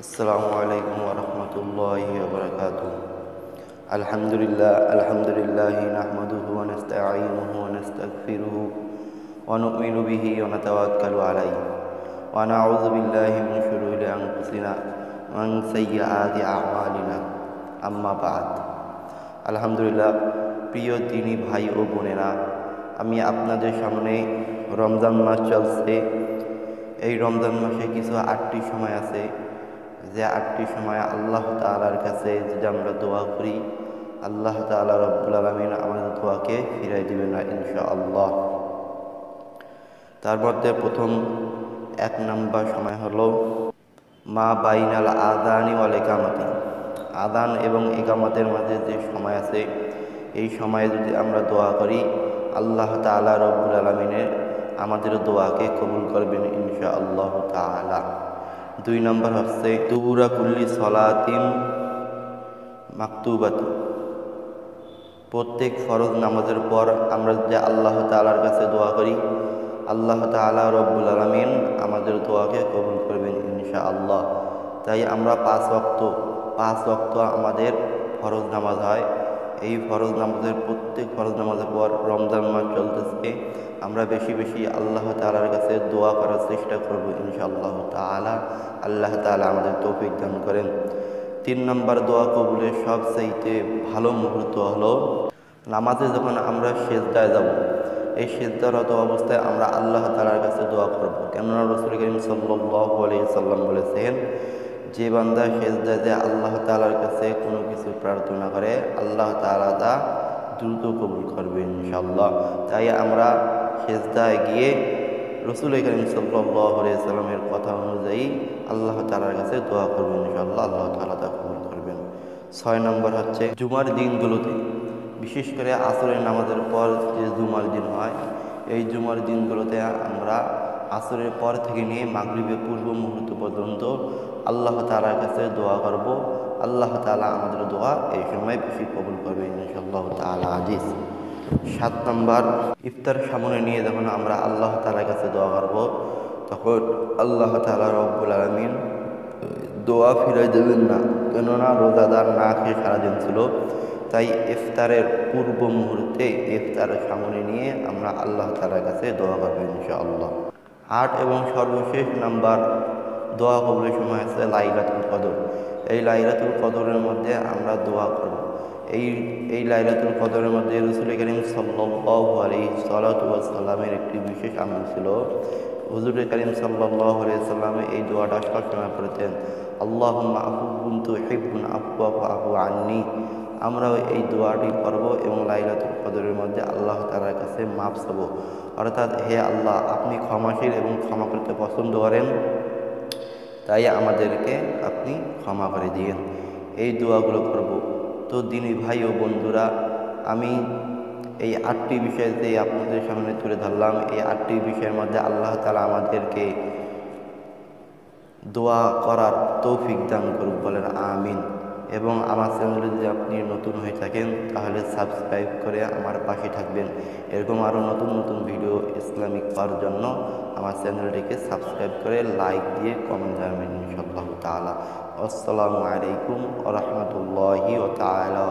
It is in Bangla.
Assalamualaikum warahmatullahi wabarakatuh. Alhamdulillah nahmaduhu wa nasta'inuhu wa nastaghfiruhu wa nu'minu bihi wa natawakkalu alayhi wa na'udzu billahi min shururi anfusina wa min sayyiati a'malina. Amma ba'd. আলহামদুলিল্লাহ, প্রিয় দিনী ভাই ও বোনেরা, আমি আপনাদের সামনে রমজান মাস চলছে। এই রমজান মাসে কিছু 8টি সময় আছে, যে 8টি সময় আল্লাহ তাআলার কাছে যদি আমরা দোয়া করি, আল্লাহ তাআলা রব্বুল আলামিন আমাদের দোয়াকে ফিরাই দিবেন না ইনশাআল্লাহ। তার মধ্যে প্রথম 1 নম্বর সময় হলো মা বাইনাল আযানি ওয়াল ইকামাতি। আযান এবং ইকামতের মাঝে যে সময় আছে, এই সময়ে যদি আমরা দোয়া করি, আল্লাহ তাআলা রব্বুল আলামিনের আমাদের দোয়াকে কবুল করবেন ইনশাআল্লাহ তাআলা। 2 নম্বর হচ্ছে দুবুরা কুল্লি সলাতিন মাকতুবাত। প্রত্যেক ফরজ নামাজের পর আমরা যে আল্লাহ তাআলার কাছে দোয়া করি, আল্লাহ তাআলা রব্বুল আলামিন আমাদের দোয়াকে কবুল করবেন ইনশাআল্লাহ। তাই আমরা 5 ওয়াক্ত আমাদের ফরজ নামাজ হয়। এই ফরজ নামাজের প্রত্যেক ফরজ নামাজের পর রমজান মাস চলতেছে, আমরা বেশি বেশি আল্লাহ তাআলার কাছে দোয়া করার চেষ্টা করব ইনশাআল্লাহ তাআলা। আল্লাহ তাআলা আমাদের তৌফিক দান করেন। 3 নম্বর দোয়া কবুলের সবচাইতে ভালো মুহূর্ত হলো নামাজে যখন আমরা সিজদায় যাব। এই সিজদারত অবস্থায় আমরা আল্লাহ তাআলার কাছে দোয়া করব, কেননা রাসূল করিম সাল্লাল্লাহু আলাইহি ওয়াসাল্লাম বলেছেন, যে বান্দা সিজদায় যায় আল্লাহ তাআলার কাছে কোনো কিছু প্রার্থনা করে, আল্লাহ তাআলা তা দ্রুত কবুল করবেন ইনশাআল্লাহ। তাই আমরা সিজদায় গিয়ে রাসূল করিম সাল্লাল্লাহু আলাইহি ওয়াসাল্লামের কথা অনুযায়ী আল্লাহ তাআলার কাছে দোয়া করবেন ইনশাআল্লাহ, আল্লাহ তাআলা তা কবুল করবেন। 6 নম্বর হচ্ছে জুমার দিনগুলোতে, বিশেষ করে আসরের নামাজের পর যে জুমার দিন হয়, এই জুমার দিনগুলোতে আমরা আসরের পর থেকে নিয়ে মাগরিবের পূর্ব মুহূর্ত পর্যন্ত আল্লাহ তাআলার কাছে দোয়া করব। আল্লাহ তাআলা আমাদের দোয়া এই সময় বেশি কবুল করবে ইনশাআল্লাহ তাআলা আজিজ। 7 নম্বর ইফতার সামনে নিয়ে যখন আমরা আল্লাহ তাআলার কাছে দোয়া করব, তখন আল্লাহ তাআলা রব্বুল আলামিন দোয়া ফিরাই দেবেন না, কেননা রোজাদার না খেয়ে সারাদিন ছিল। তাই ইফতারের পূর্ব মুহূর্তে ইফতার সামনে নিয়ে আমরা আল্লাহ তাআলার কাছে দোয়া করব ইনশাআল্লাহ। 8 এবং সর্বশেষ নাম্বার দোয়া কবুলের সময় আছে লাইলাতুল কদর। এই লাইলাতুল কদরের মধ্যে আমরা দোয়া করব। এই লাইলাতুল কদরের মধ্যে রাসূল করিম সাল্লাল্লাহু আলাইহি ওয়াসাল্লামের একটি বিশেষ আমল ছিল। হুজুর করিম সাল্লাল্লাহু আলাইহি ওয়াসাল্লাম এই দোয়াটা সবসময় পড়তেন, আল্লাহুম্মা আফুউন তুহিব্বুল আফওয়া ফাআফু আন্নী। আমরাও এই দোয়াটি পড়ব এবং লাইলাতুল কদরের মধ্যে আল্লাহ তাআলার কাছে মাফ চাব, অর্থাৎ হে আল্লাহ, আপনি ক্ষমাশীল এবং ক্ষমা করতে পছন্দ করেন, তাই আমাদেরকে আপনি ক্ষমা করে দিয়েন। এই দোয়াগুলো করব। তো দিনী ভাই ও বন্ধুরা, আমি এই 8টি বিষয় যে আপনাদের সামনে তুলে ধরলাম, এই 8টি বিষয়ের মধ্যে আল্লাহ তাআলা আমাদেরকে দোয়া করার তৌফিক দান করুক, বলেন আমিন। এবং আমার চ্যানেলে যদি আপনি নতুন হয়ে থাকেন, তাহলে সাবস্ক্রাইব করে আমার পাশে থাকবেন। এরকম আরও নতুন নতুন ভিডিও ইসলামিক পাওয়ার জন্য আমার চ্যানেলটিকে সাবস্ক্রাইব করে লাইক দিয়ে কমেন্ট জানাবেন ইনশাআল্লাহ তাআলা। আসসালামু আলাইকুম ওয়া রাহমাতুল্লাহি ওয়া তাআলা।